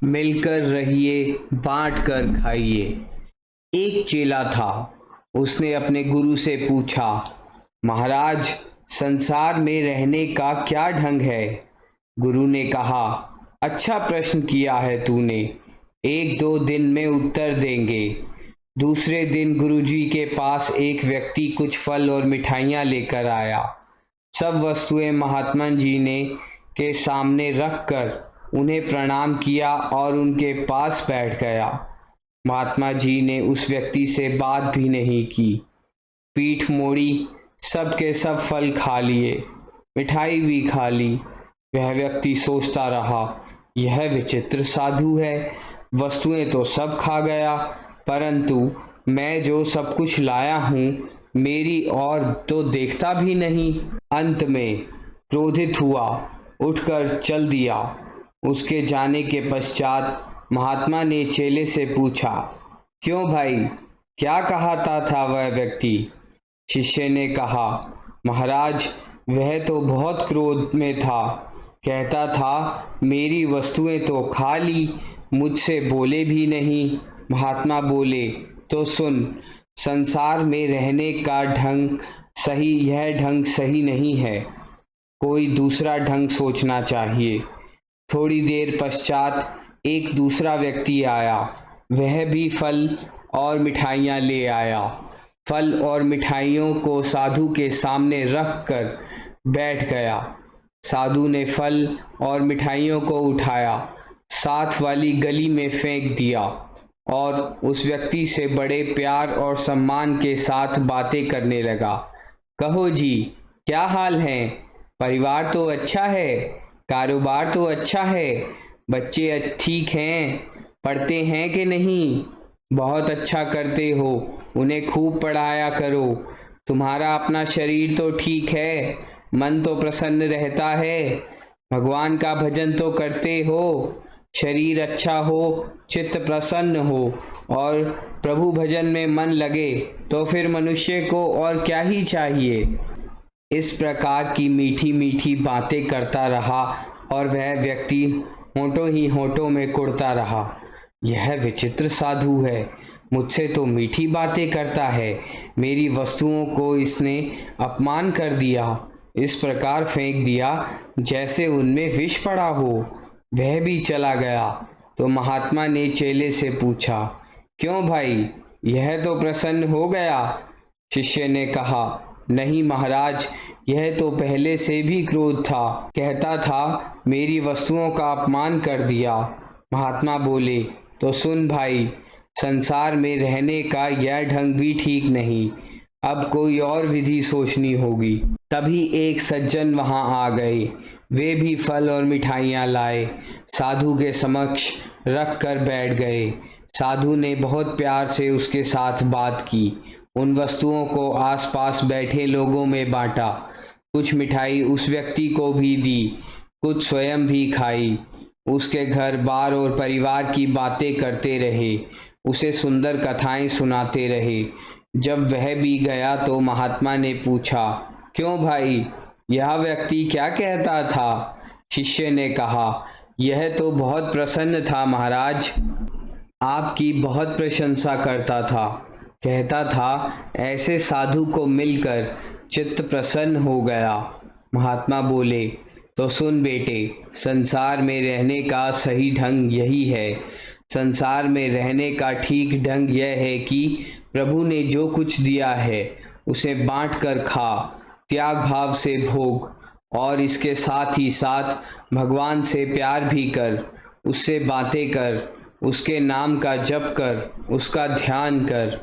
मिलकर रहिए, बांट कर खाइए। एक चेला था, उसने अपने गुरु से पूछा, महाराज, संसार में रहने का क्या ढंग है? गुरु ने कहा, अच्छा प्रश्न किया है तूने, 1-2 दिन में उत्तर देंगे। दूसरे दिन गुरुजी के पास एक व्यक्ति कुछ फल और मिठाइयाँ लेकर आया। सब वस्तुएं महात्मा जी ने के सामने रखकर उन्हें प्रणाम किया और उनके पास बैठ गया। महात्मा जी ने उस व्यक्ति से बात भी नहीं की, पीठ मोड़ी, सब के सब फल खा लिए, मिठाई भी खा ली। वह व्यक्ति सोचता रहा, यह विचित्र साधु है, वस्तुएं तो सब खा गया, परंतु मैं जो सब कुछ लाया हूँ मेरी और तो देखता भी नहीं। अंत में क्रोधित हुआ, उठकर चल दिया। उसके जाने के पश्चात महात्मा ने चेले से पूछा, क्यों भाई, क्या कहता था वह व्यक्ति? शिष्य ने कहा, महाराज, वह तो बहुत क्रोध में था, कहता था मेरी वस्तुएं तो खा ली, मुझसे बोले भी नहीं। महात्मा बोले, तो सुन, संसार में रहने का ढंग सही, यह ढंग सही नहीं है, कोई दूसरा ढंग सोचना चाहिए। थोड़ी देर पश्चात एक दूसरा व्यक्ति आया, वह भी फल और मिठाइयाँ ले आया। फल और मिठाइयों को साधु के सामने रख कर बैठ गया। साधु ने फल और मिठाइयों को उठाया, साथ वाली गली में फेंक दिया और उस व्यक्ति से बड़े प्यार और सम्मान के साथ बातें करने लगा। कहो जी, क्या हाल है? परिवार तो अच्छा है, कारोबार तो अच्छा है, बच्चे ठीक हैं, पढ़ते हैं कि नहीं? बहुत अच्छा करते हो, उन्हें खूब पढ़ाया करो। तुम्हारा अपना शरीर तो ठीक है, मन तो प्रसन्न रहता है, भगवान का भजन तो करते हो, शरीर अच्छा हो, चित्त प्रसन्न हो और प्रभु भजन में मन लगे तो फिर मनुष्य को और क्या ही चाहिए। इस प्रकार की मीठी मीठी बातें करता रहा और वह व्यक्ति होठों ही होठों में कुढ़ता रहा, यह विचित्र साधु है, मुझसे तो मीठी बातें करता है, मेरी वस्तुओं को इसने अपमान कर दिया, इस प्रकार फेंक दिया जैसे उनमें विष पड़ा हो। वह भी चला गया। तो महात्मा ने चेले से पूछा, क्यों भाई, यह तो प्रसन्न हो गया? शिष्य ने कहा, नहीं महाराज, यह तो पहले से भी क्रोध था, कहता था मेरी वस्तुओं का अपमान कर दिया। महात्मा बोले, तो सुन भाई, संसार में रहने का यह ढंग भी ठीक नहीं, अब कोई और विधि सोचनी होगी। तभी एक सज्जन वहां आ गए, वे भी फल और मिठाइयाँ लाए, साधु के समक्ष रख कर बैठ गए। साधु ने बहुत प्यार से उसके साथ बात की, उन वस्तुओं को आसपास बैठे लोगों में बांटा, कुछ मिठाई उस व्यक्ति को भी दी, कुछ स्वयं भी खाई। उसके घर बार और परिवार की बातें करते रहे, उसे सुंदर कथाएं सुनाते रहे। जब वह भी गया तो महात्मा ने पूछा, क्यों भाई, यह व्यक्ति क्या कहता था? शिष्य ने कहा, यह तो बहुत प्रसन्न था महाराज, आपकी बहुत प्रशंसा करता था, कहता था ऐसे साधु को मिलकर चित्त प्रसन्न हो गया। महात्मा बोले, तो सुन बेटे, संसार में रहने का सही ढंग यही है। संसार में रहने का ठीक ढंग यह है कि प्रभु ने जो कुछ दिया है उसे बांट कर खा, त्याग भाव से भोग और इसके साथ ही साथ भगवान से प्यार भी कर, उससे बातें कर, उसके नाम का जप कर, उसका ध्यान कर।